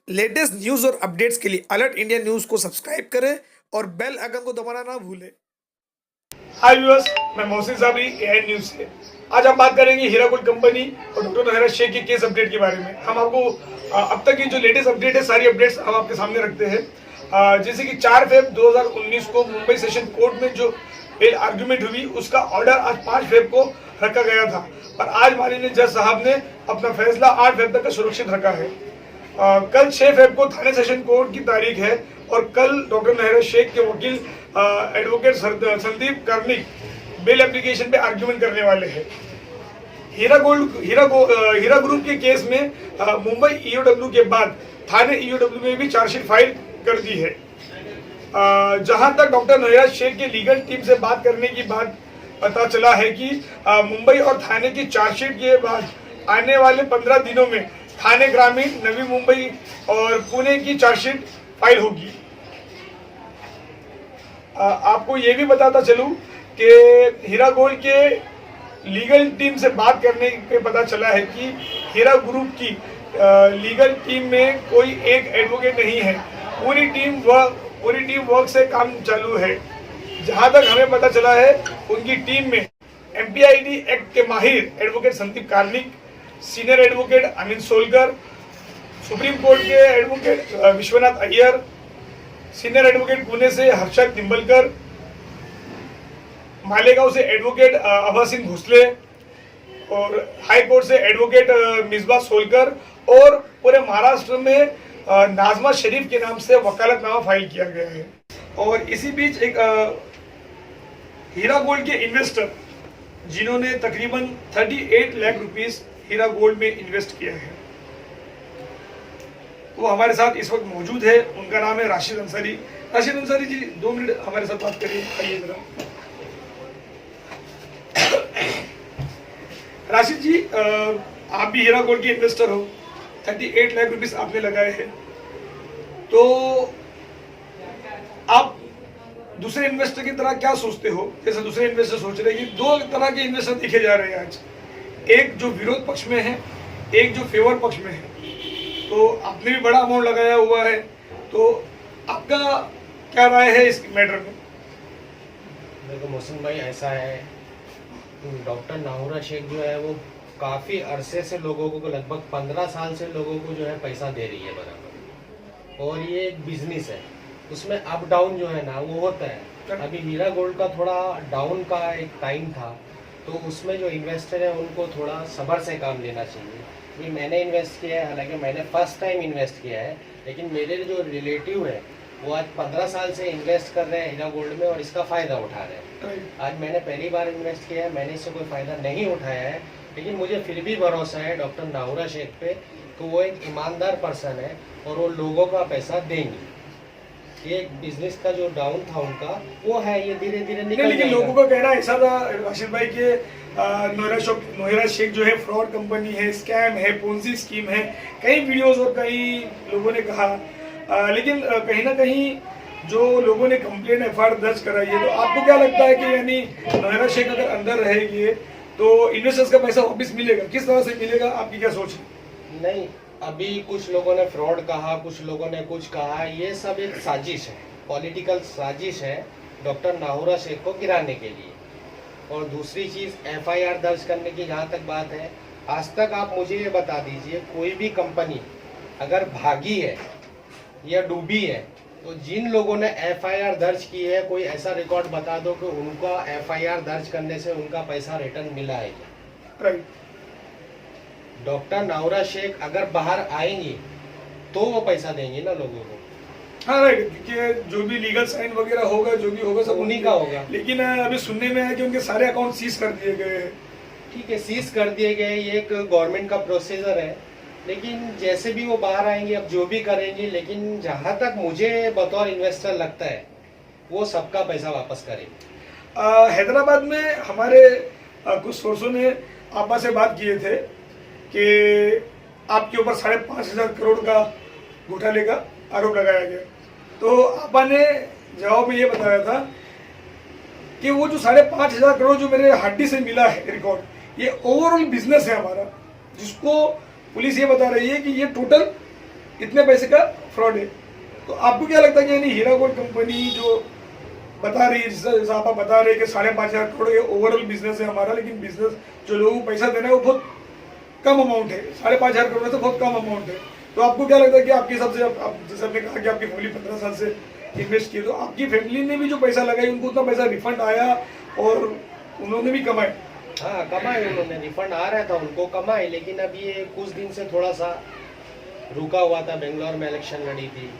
Latest news और updates के लिए अलर्ट इंडिया न्यूज को सब्सक्राइब करें और बेल आइकन को दबाना ना भूलें। हाय व्यूअर्स, मैं मोहसिन साबरी एआई न्यूज से। आज हम बात करेंगे हीराकुड कंपनी और डॉक्टर नौहिरा शेख के केस अपडेट के बारे में। हम आपको अब तक की जो लेटेस्ट अपडेट है, सारी अपडेट्स हम आपके सामने रखते हैं। जैसे कि 4 फेब 2019 को मुंबई सेशन कोर्ट में जो बेल आर्ग्यूमेंट हुई, उसका ऑर्डर आज 5 फेब को रखा गया था, पर आज माननीय जज साहब ने अपना फैसला 8 फेब तक का सुरक्षित रखा है। कल 6 फेब को थाने सेशन कोर्ट की तारीख है और कल डॉक्टर नौहिरा शेख के वकील advocate Sandeep Karnik bail application पे आर्ग्यूमेंट करने वाले हैं। हीरा ग्रुप के केस में मुंबई ईओडब्ल्यू के बाद थाने ईओडब्ल्यू में भी चार्जशीट फाइल कर दी है। जहां तक डॉक्टर नौहिरा शेख के लीगल टीम से बात करने की बात पता चला है कि मुंबई और थाने की चार्जशीट के बाद आने वाले 15 दिनों में थाने ग्रामीण, नवी मुंबई और पुणे की चार्जशीट फाइल होगी। आपको ये भी बताता चलूं कि हीरा गोल्ड के लीगल टीम से बात करने पे पता चला है कि हीरा ग्रुप की लीगल टीम में कोई एक एडवोकेट नहीं है। पूरी टीम वर्क से काम चालू है। जहां तक हमें पता चला है, उनकी टीम में एमपीआईडी एक्ट के माहिर advocate Sandeep Karnik, senior advocate Amit Solkar, supreme court के advocate Vishwanath Iyer, senior advocate Pune से हर्षद निंबलकर, मालेगांव से एडवोकेट अभय सिंह भोसले और हाई कोर्ट से एडवोकेट मिसबा सोलकर और पूरे महाराष्ट्र में नाजमा शरीफ के नाम से वकालतनामा फाइल किया गया है। और इसी बीच एक हीरा गोल्ड के इन्वेस्टर जिन्होंने तकरीबन 38 लाख रुपीस हीरा गोल्ड में इन्वेस्ट किया है, वो हमारे साथ इस वक्त मौजूद है। उनका नाम है राशिद अंसारी। राशिद अंसारी जी, 2 मिनट हमारे साथ बात करिए। आइए जरा। राशिद जी, आप भी हीरा गोल्ड के इन्वेस्टर हो, 38 लाख रुपीस आपने लगाए हैं, तो आप दूसरे इन्वेस्टर की तरह क्या सोचते हो? जैसे दूसरे इन्वेस्टर सोच रहे हैं कि 2 तरह के इन्वेस्टर देखे जा रहे हैं आज, एक जो विरोध पक्ष में है, एक जो फेवर पक्ष में है। तो आपने भी बड़ा अमाउंट लगाया हुआ है, तो आपका क्या राय है इस मैटर में? देखो मोहसिन भाई, ऐसा है, डॉक्टर नौहिरा शेख जो है वो काफ़ी अरसे से लोगों को, लगभग 15 साल से लोगों को जो है पैसा दे रही है बराबर, और ये एक बिजनेस है, उसमें अप डाउन जो है ना वो होता है। अभी हीरा गोल्ड का थोड़ा डाउन का एक टाइम था, तो उसमें जो इन्वेस्टर है उनको थोड़ा सब्र से काम लेना चाहिए। अभी मैंने इन्वेस्ट किया है, हालांकि मैंने फर्स्ट टाइम इन्वेस्ट किया है, लेकिन मेरे जो रिलेटिव है वो आज 15 साल से इन्वेस्ट कर रहे हैं हीरा गोल्ड में और इसका फ़ायदा उठा रहे हैं। आज मैंने पहली बार इन्वेस्ट किया है, मैंने इससे कोई फ़ायदा नहीं उठाया है, लेकिन मुझे फिर भी भरोसा है डॉक्टर नौहिरा शेख पे कि वो एक ईमानदार पर्सन है और वो लोगों का पैसा देंगे। ये बिजनेस का जो डाउन था उनका, वो है, ये धीरे धीरे निकल लेकिन लोगों का कहना ऐसा था राशिद भाई के नौहिरा शेख जो है फ्रॉड कंपनी है, स्कैम है, पोंजी स्कीम है। कई वीडियोस और कई लोगों ने कहा, लेकिन कहीं ना कहीं जो लोगों ने कंप्लेन एफआईआर दर्ज कराई है, तो आपको क्या लगता है कि यानी नौहिरा शेख अगर अंदर रहेगी तो इन्वेस्टर्स का पैसा वापस मिलेगा? किस तरह से मिलेगा, आपकी क्या सोच है? नहीं, अभी कुछ लोगों ने फ्रॉड कहा, कुछ लोगों ने कुछ कहा, ये सब एक साजिश है, पॉलिटिकल साजिश है डॉक्टर नौहिरा शेख को गिराने के लिए। और दूसरी चीज़, एफआईआर दर्ज करने की जहाँ तक बात है, आज तक आप मुझे ये बता दीजिए, कोई भी कंपनी अगर भागी है या डूबी है, तो जिन लोगों ने एफआईआर दर्ज की है, कोई ऐसा रिकॉर्ड बता दो कि उनका एफआईआर दर्ज करने से उनका पैसा रिटर्न मिला है क्या? डॉक्टर नौहिरा शेख अगर बाहर आएंगी तो वो पैसा देंगे ना लोगों को। हाँ राइट, कि जो भी लीगल साइन वगैरह होगा, जो भी होगा सब उन्हीं का होगा। लेकिन अभी सुनने में है कि उनके सारे अकाउंट सीज कर दिए गए हैं। ठीक है, सीज कर दिए गए, ये एक गवर्नमेंट का प्रोसीजर है, लेकिन जैसे भी वो बाहर आएंगे, अब जो भी करेंगे, लेकिन जहाँ तक मुझे बतौर इन्वेस्टर लगता है वो सबका पैसा वापस करेंगे। हैदराबाद में हमारे कुछ सोर्सों ने आपा से बात किए थे कि आपके ऊपर 5,500 करोड़ का घोटाले का आरोप लगाया गया। तो आपा ने जवाब में ये बताया था कि वो जो 5,500 करोड़ जो मेरे हड्डी से मिला है रिकॉर्ड, ये ओवरऑल बिजनेस है हमारा, जिसको पुलिस ये बता रही है कि ये टोटल इतने पैसे का फ्रॉड है। तो आपको क्या लगता है कि यानी हीरा गोल्ड कंपनी जो बता रही है, जैसा आप बता रहे हैं कि 5,500 करोड़ ये ओवरऑल बिजनेस है हमारा, लेकिन बिजनेस जो लोगों को पैसा देना है वो बहुत कम अमाउंट है, 5,500 करोड़ से बहुत कम अमाउंट है। तो आपको क्या लगता है कि आपके हिसाब से आप जैसे आपने कहा कि आपकी फैमिली 15 साल से इन्वेस्ट की, तो आपकी फैमिली ने भी जो पैसा लगाई उनको उतना पैसा रिफंड आया और उन्होंने भी कमाए? हाँ कमाए उन्होंने, रिफंड आ रहा था उनको, कमाए। लेकिन अब ये कुछ दिन से थोड़ा सा रुका हुआ था, बेंगलोर में इलेक्शन लड़ी थी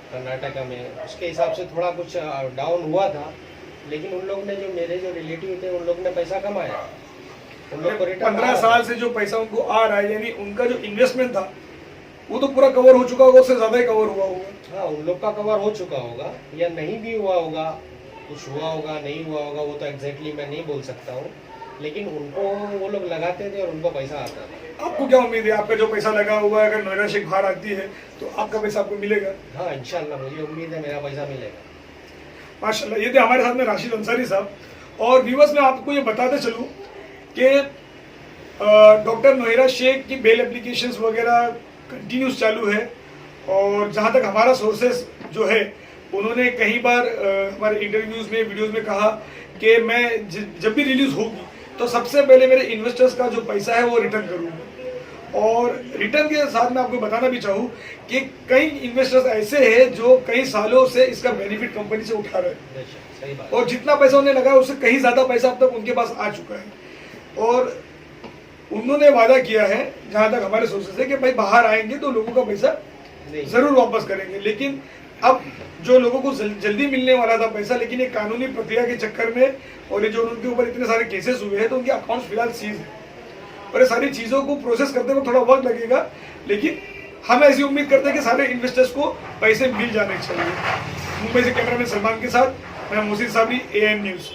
कर्नाटका में, उसके हिसाब से थोड़ा कुछ डाउन हुआ था। लेकिन उन लोग ने, जो मेरे जो रिलेटिव थे, उन लोग ने पैसा कमाया, उन लोग को रिटर्न 15 साल से जो पैसा उनको आ रहा है, यानी उनका जो इन्वेस्टमेंट था वो तो पूरा कवर हो चुका होगा, उससे ज्यादा ही कवर हुआ होगा। हाँ उन लोग का कवर हो चुका होगा, या नहीं भी हुआ होगा, कुछ हुआ होगा नहीं हुआ होगा, वो तो एग्जैक्टली मैं नहीं बोल सकता हूँ। लेकिन उनको वो लोग लगाते थे और उनको पैसा आता था। आपको क्या उम्मीद है, आपका जो पैसा लगा हुआ है, अगर नोएडा शेख बाहर आती है तो आपका पैसा आपको मिलेगा? हाँ इंशाल्लाह मुझे उम्मीद है मेरा पैसा मिलेगा। माशाल्लाह। ये थे हमारे साथ में राशिद अंसारी साहब। और व्यूअर्स मैं आपको ये बताते चलूँ कि डॉक्टर नोएडा शेख की बेल एप्लीकेशंस वगैरह कंटिन्यूस चालू है। और जहाँ तक हमारा सोर्सेस जो है, उन्होंने कई बार हमारे इंटरव्यूज़ में, वीडियोज़ में कहा कि मैं जब भी रिलीज़ होगी तो सबसे पहले मेरे इन्वेस्टर्स का जो पैसा है वो रिटर्न करूँगा। और रिटर्न के साथ मैं आपको बताना भी चाहूँ कि कई इन्वेस्टर्स ऐसे हैं जो कई सालों से इसका बेनिफिट कंपनी से उठा रहे हैं, सही बात। और जितना पैसा उन्हें लगा उससे कहीं ज़्यादा पैसा अब तक उनके पास आ चुका है। और उन्होंने वादा किया है, जहाँ तक हमारे सोर्सेस है, कि भाई बाहर आएंगे तो लोगों का पैसा ज़रूर वापस करेंगे। लेकिन अब जो लोगों को जल्दी मिलने वाला था पैसा, लेकिन ये कानूनी प्रक्रिया के चक्कर में और ये जो उनके ऊपर इतने सारे केसेस हुए हैं, तो उनके अकाउंट्स फिलहाल सीज है और ये सारी चीज़ों को प्रोसेस करते हुए थोड़ा वक्त लगेगा। लेकिन हम ऐसी उम्मीद करते हैं कि सारे इन्वेस्टर्स को पैसे मिल जाने चाहिए। मुंबई से कैमरामैन सलमान के साथ मैं मोहसिन साबरी, AN न्यूज़।